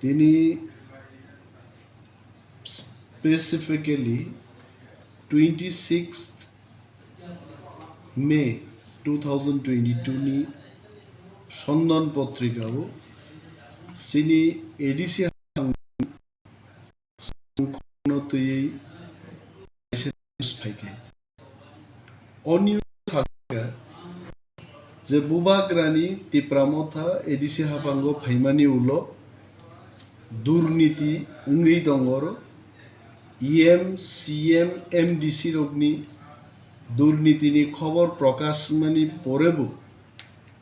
তিনি specifically 26th May 2022 ni সন্ধান পত্রিকাও চিনি এডিসি সংখ্যনতই ফাইকে অনিউ সাকা যে বুবাগ্রানি তিপ্রামথা এডিসি হাপাঙ্গ ফাইমানি উলো দুর্নীতি উঙ্গেই দঙ্গর ইএম সিএম এমডিসি রগনি দুর্নীতিনি খবর প্রকাশ মানি পরেবো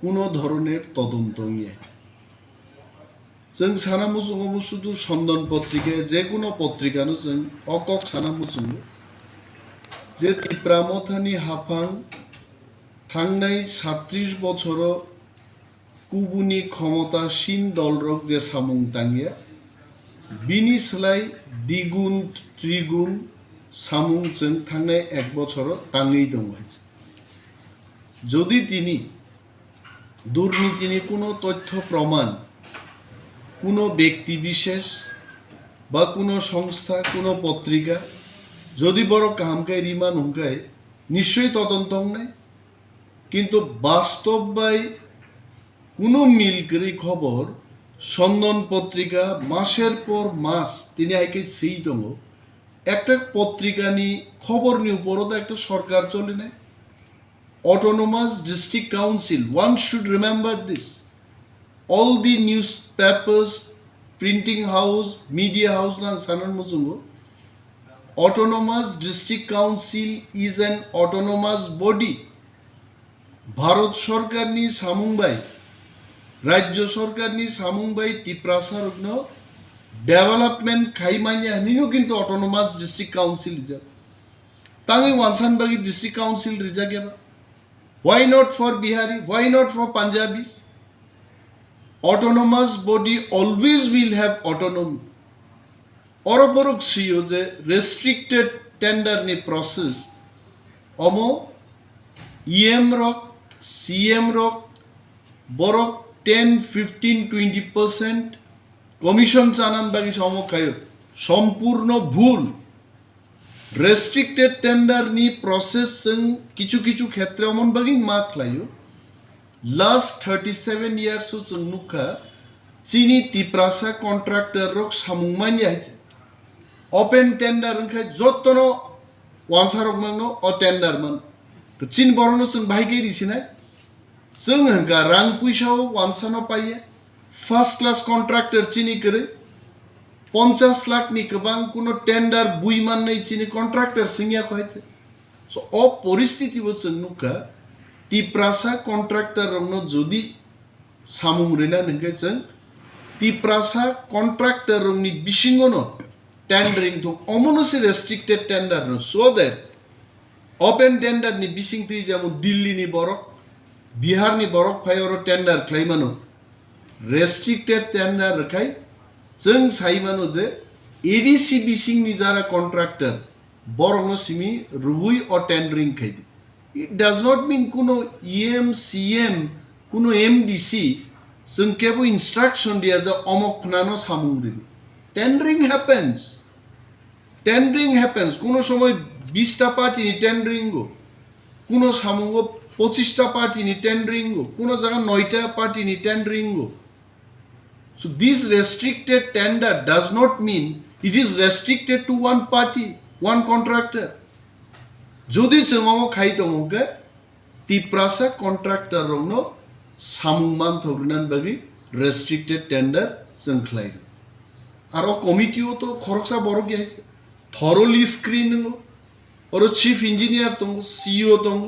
কোনো ধরনের তদন্ত নিয়ে जों सानामुसुङाव शुधु सन्दन पत्रिका जेकुनो पत्रिकानो जों अकक सानामुसुङ जे तिप्रामथानि हाफां थांनाय 37 बछर कुबुनि क्षमतासीन दलरक जे सामुं तांगिया बिनि सोलाय द्विगुण त्रिगुण सामुं जों थांनाय 1 बछर ताङै दङ যদি তিনি দুর্নীতিনি কোনো তথ্য প্রমাণ কোনো ব্যক্তি বিশেষ বা কোনো সংস্থা কোনো পত্রিকা যদি বড় কামকায় রিমান হুঙ্কায় নিশ্চয়ই তদন্ত নাই কিন্তু বাস্তবায় কোনো মিলকরি খবর সন্দন পত্রিকা মাসের পর মাস তিনি আইকে সেই দङ একটা পত্রিকা নি খবর নি উপরও একটা সরকার চলে নাই autonomous district council one should remember this all the newspapers printing house media house nang sanan mujungo autonomous district council is an autonomous body bharat sarkar ni samungbai rajya sarkar ni samungbai tiprasa rogno development khaimanya ninu kintu autonomous district council rija tangi wansan bagi district council rija geba why not for Bihari why not for Punjabis autonomous body always will have autonomy অরপরক সিও যে restricted tender ni process অমো ইএম রক সিএম রক বরক 10 15 20% commission চানান বাকি সমকায় সম্পূর্ণ ভুল restricted tender ni process কিছু কিছু ক্ষেত্রে অমন বাকি mark লাইও last 37 years of nuka chini tiprasa contractor rok samungmani aise open tender kha jottono wansarok mangno o tender man to chin borono sung bhaige risina sung hanga rang puisao wansano paiye first class contractor chini kare 50 lakh ni kabang kuno tender buiman nei chini contractor singya koite so o poristiti bo sung nuka tiprasa contractor rongno jodi samung rena nengke jeng tiprasa contractor rongni bisingono tendering to omonosi restricted tender no so that open tender ni bising ti jemon Delhi ni borok Bihar ni borok phayoro tender claimano restricted tender rakhai jeng saimano je ADC bising ni jara contractor borongno simi rubui o tendering khaidi it does not mean kuno EM CM kuno MDC जों केबो instruction दिया जा अमक नानो सामुंग्री tendering happens कुनो समय 20टा party नि tendering गो कुनो सामुंगो 25टा party नि tendering गो कुनो जगह 9टा party नि tendering go so this restricted tender does not mean it is restricted to one party one contractor যদি जोंङो खाइ दङगे तिप्रासा कन्ट्राक्टर रंनो सामुमान थौरनान बागि रेस्ट्रिक्टेड टेंडर जों खलाय आरो कमिटिओ तो खरकसा बरो गयाइसे थरलि स्क्रीनिंग और चीफ इंजिनियर दङ सीईओ दङ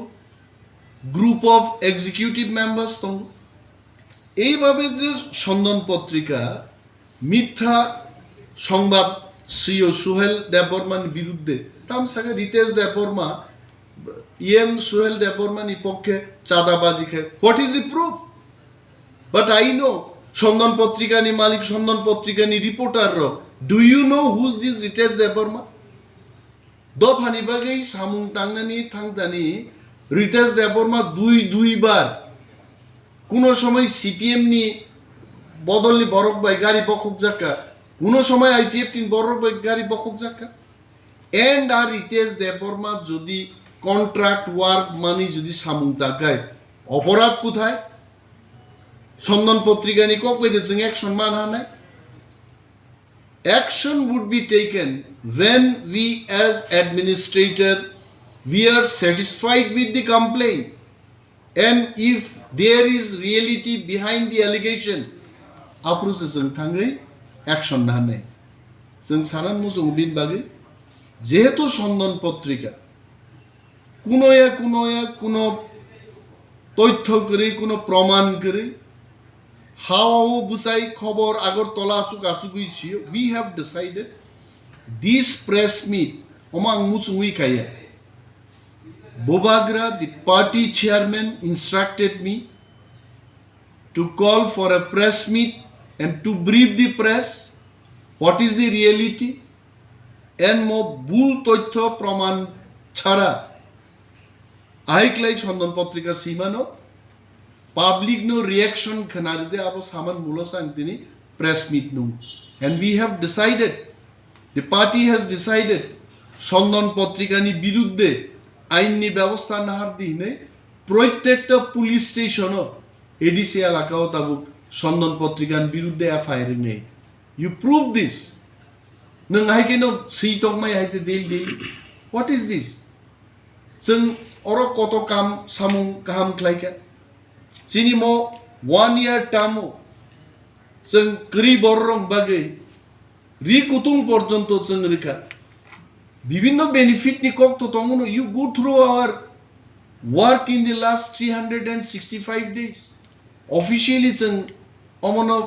ग्रुप अफ एग्जीक्यूटिव मेंबार्स दङ এইভাবে যে সন্দন পত্রিকা মিথ্যা সংবাদ सीईओ सुहेल देबबर्मान বিরুদ্ধে তামসাকে Ritesh Debbarma EM Suhel Debbarmani পক্ষে চাঁদাবাজি খায় what is the proof but I know সন্দন পত্রিকা নি মালিক সন্দন পত্রিকা নি রিপোর্টার র do you know who's this Ritesh Debbarma দফানি বাগেই সামুং তাঙ্গানি থাংদানি Ritesh Debbarma দুইবার কোন সময় সিপিএম নি বদলনি বরক বাই গাড়ি বখক জাকা কোনো সময় IPF টিন বরক বাই গাড়ি বখক জাকা এন্ড আর রিতেশ দেববর্মা যদি কন্ট্রাক্ট ওয়ার্ক মানি যদি সামুং তাকায় অপরাধ কোথায় সন্দন পত্রিকানি কক পেদে जों অ্যাকশন মান হানায় action would be taken when we as administrator we are satisfied with the complaint and if there is reality behind the allegation approach जों थांगै action हानाय जों सानान मुजुं बिन बागै যেহেতু সন্দন পত্রিকা কোনো তথ্য করে কোনো প্রমাণ করে হাওয়াও বুসাই খবর আগরতলা আসুক হইছি we have decided this press meet among Mwngwi Fir Bobagra the party chairman instructed me to call for a press meet and to brief the press what is the reality and mo ভুল তথ্য প্রমাণ ছাড়া আইক্লাই সন্দন পত্রিকা সীমানো public no reaction khanaride abo saman mulo sangtini press meet nu and we have decided the party has decided sondon potrikani biruddhe আইনি ব্যবস্থা নাহার দিনে প্রত্যেকটা police station ADC এলাকাও তাবুক সন্দন পত্রিকার বিরুদ্ধে FIR নেই you prove this nang haikeno sitokmai haite deal what is this जों oro koto kam samung kaham klaika Sini mo 1 year tamu जों kri borrong bagai ri kutung porjonto जों rika bibinno benefit ni kok to tongono you go through our work in the last 365 days officially जों omono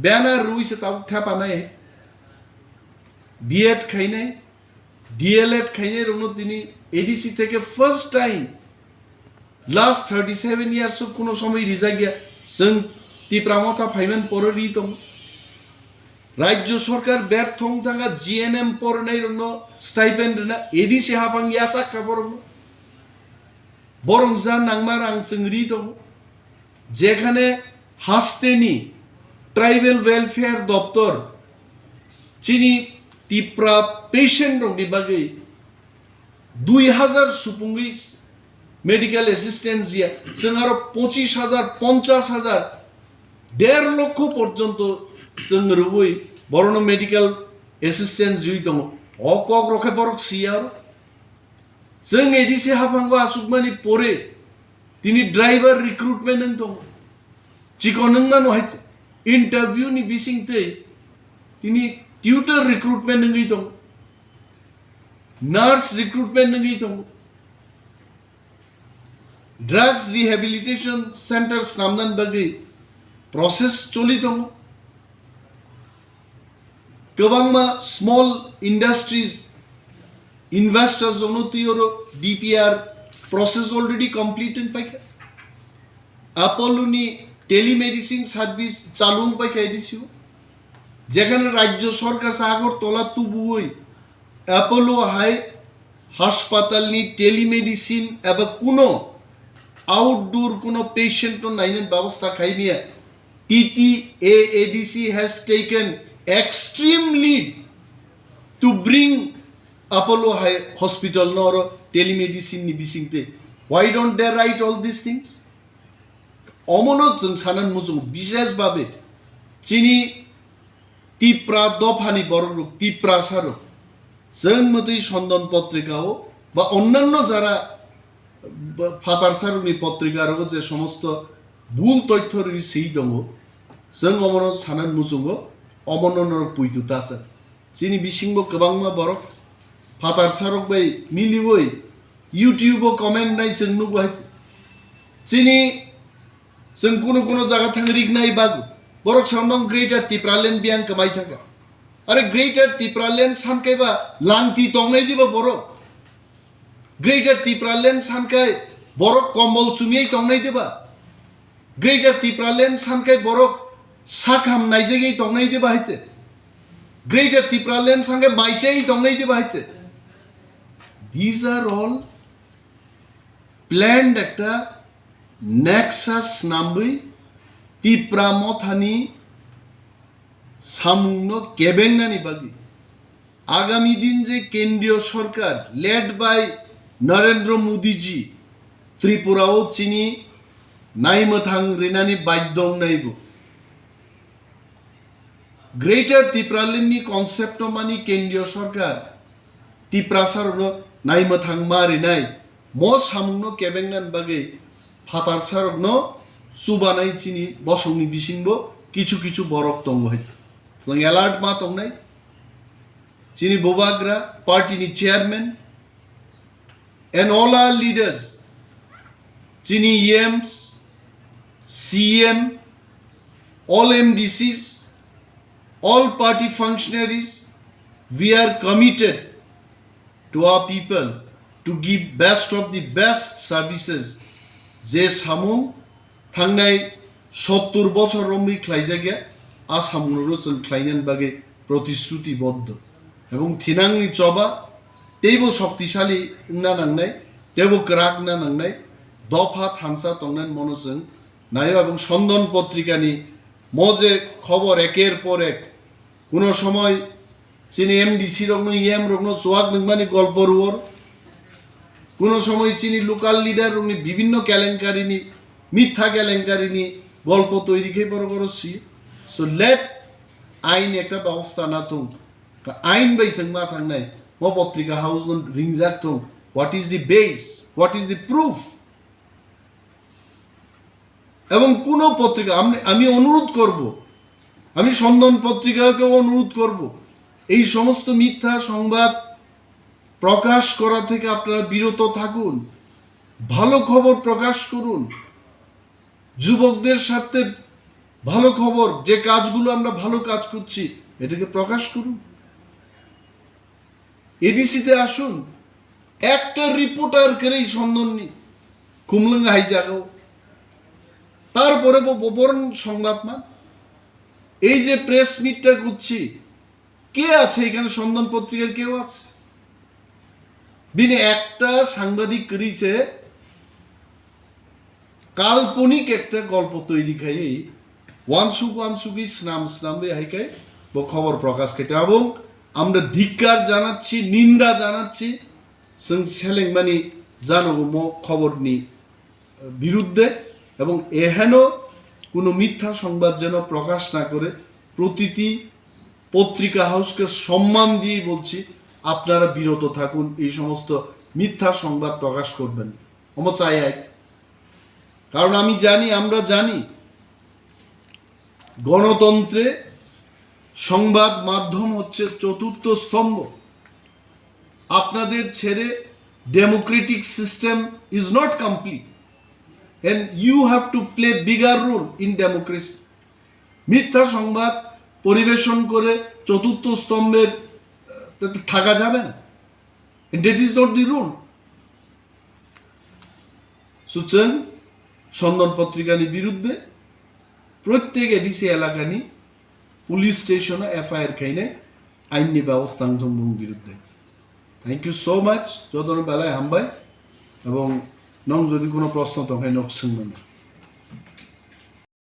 banner ruise ta thapa nai B.Ed খাইনাই DLED খাইনাই Rono তিনি ADC থেকে first time last 37 years কোনো সময় রিজা গিয়া जों টিপ্রামতা ফাইমেন পররি দং রাজ্য সরকার ব্যর্থ থাকা GNM পরনাই রনো স্টাইপেন্ড না ADC হাপাং ইয়াসা খাবরন বরং যা নাংমার আং जों রি দং যেখানে হাস্তেনি ট্রাইবেল ওয়েলফেয়ার দপ্তর চিনি টিপ্রা পেশেন্ট রংনি বাগै 2000 সুপুঙ্গি মেডিকেল অ্যাসিস্ট্যান্স দিয়া जों আরো 25000 50000 1.5 লক্ষ পর্যন্ত जों রুবই বরণ মেডিকেল অ্যাসিস্ট্যান্স জুই দङ অকক রখে বরক সিয়ার जों ADC হাফাঙ্গো আসুকমানি পরে তিনি ড্রাইভার রিক্রুটমেন্ট দङ চিকনংনা নহাইতে ইন্টারভিউ নি বিসিংতে তিনি tutor recruitment ngi tong nurse recruitment ngi tong drugs rehabilitation centers namnan bagi process choli tong kobangma small industries investors onoti oro DPR process already completed paika Apollo ni telemedicine service chalung paika edisiu যেখানে রাজ্য সরকার Agartala তুবুই Apollo high হাসপাতালনি telemedicine এবং কোনো outdoor কোনো patient নাইনের ব্যবস্থা খাইনিয়া TTAADC has taken extreme lead to bring Apollo High Hospital nor telemedicine ni bisingte why don't they write all these things অমনত जों সানান মুজুং বিশেষ ভাবে চিনি টিপ্রা দফানি বড়রূপ টিপ্রা সারো जों মতই সন্দন পত্রিকাও বা অন্যান্য যারা ফাতার সারুনি পত্রিকার যে সমস্ত ভুল তথ্য সেই দङ जों অমন সানান মুজুঙ্গ অমননর পুইতুতা আছে চিনি বিসিংব গোबांमा বরক ফাতার সারক বাই মিলিবই ইউটিউবও কমেন্ট নাই जों নুগহাই চিনি जों কোনো জায়গা থাংরিক নাই বাগু বরক সামনং গ্রেটার ত্রিপুরাল্যান্ড বিয়াং কমাই থাকা আরে গ্রেটার ত্রিপুরাল্যান্ড সানকাইবা লাংতি তংনাই দিবা বরক গ্রেটার ত্রিপুরাল্যান্ড সানকাই বরক কম্বল চুমিয়াই তংনাই দিবা গ্রেটার ত্রিপুরাল্যান্ড সানকাই বরক সাখাম নাইজেগেই তংনাই দিবা হাইতে গ্রেটার ত্রিপুরাল্যান্ড সানকাই মাইচাই তংনাই দিবা হাইতে দিস আর অল প্ল্যান্ড একটা নেক্সাস নামবই টিপ্রা মথানি সামুন্ন কেবেঙ্গানি বাগি আগামী দিন যে কেন্দ্রীয় সরকার লেড বাই নরেন্দ্র মোদীজি ত্রিপুরাও চিনি নাইমথাং রিনানি বাদ্যং নাইব গ্রেটার ত্রিপুরালিনী কনসেপ্ট মানি কেন্দ্রীয় সরকার ত্রিপ্রাসার নাইমথাং মা রিনাই ম সামুন্ন কেবেঙ্গান বাগে ফাতার সারগ্ন সুবানাই চিনি বসংনি বিসিংব কিছু কিছু বরক দङ হয়তো অ্যালার্ট মা দंनाय চিনি বোবাগ্রা পার্টিনি chairman and all our leaders চিনি EMs CM all MDCs all party functionaries we are committed to our people to give best of the best services যে সামুং थांनाय 70 বছর রম্বি খ্লাইজাগে আসামুনো जों খ্লাইনাन বাগে প্রতিশ্রুতিবদ্ধ এবং থিনাংনি চবা তেইবো শক্তিশালী না নাংনাই তেইবো ক্রাক না নাংনাই দফা থানসা তংনান মনোসং নাইও এবং সন্দন পত্রিকানি মজে খবর একের পর এক কোনো সময় চিনি এমডিসি রগ্ন ইএম রগ্ন সোয়াক নিংমানি গল্প রুয়ার কোনো সময় চিনি লোকাল লিডার রগ্নি বিভিন্ন কেলেঙ্কারিনি মিথ্যা কেলেঙ্কারিনি গল্প তৈরি খেয়ে বড় করছি সো লেট আইন একটা ব্যবস্থা না তো আইন বাইসং মা থাংনাই ম পত্রিকা হাউস রিংজাক তো what is the base what is the proof এবং কোন পত্রিকা আমি অনুরোধ করব আমি সন্দন পত্রিকাকেও অনুরোধ করব এই সমস্ত মিথ্যা সংবাদ প্রকাশ করা থেকে আপনারা বিরত থাকুন ভালো খবর প্রকাশ করুন যুবকদের স্বার্থে ভালো খবর যে কাজগুলো আমরা ভালো কাজ করছি এটাকে প্রকাশ করুন এডিসিতে আসুন একটা রিপোর্টার করেই সন্ধাননি কুমলং হাইজাগাও তারপরে বরং সংবাদ মান এই যে প্রেস মিটটা করছি কে আছে এখানে সন্ধান পত্রিকার কেউ আছে বিনে একটা সাংবাদিক করেছে কাল্পনিক একটা গল্প তৈরি খাই ওয়ানসুকি স্নামে হাইকাই খবর প্রকাশ খেতে এবং আমরা ধিক্কার জানাচ্ছি নিন্দা জানাচ্ছি সেলেংমানি জানবো খবরনি বিরুদ্ধে এবং এহেন কোনো মিথ্যা সংবাদ যেন প্রকাশ না করে প্রতিটি পত্রিকা হাউসকে সম্মান দিয়ে বলছি আপনারা বিরত থাকুন এই সমস্ত মিথ্যা সংবাদ প্রকাশ করবেন চাই কারণ আমি জানি আমরা জানি গণতন্ত্রে সংবাদ মাধ্যম হচ্ছে চতুর্থ স্তম্ভ আপনাদের ছেড়ে Democratic system is not complete and you have to play bigger role in democracy মিথ্যা সংবাদ পরিবেশন করে চতুর্থ স্তম্ভের থাকা যাবে না and that is not the rule সুতরাং সন্দন পত্রিকানি বিরুদ্ধে প্রত্যেক এডিসি এলাকানি পুলিশ স্টেশনে এফআইআর খাইনে আইনি ব্যবস্থা বিরুদ্ধে থ্যাংক ইউ সো মাচ যত বেলায় হামবাই এবং নং যদি কোনো প্রশ্ন তখন নক সোंनो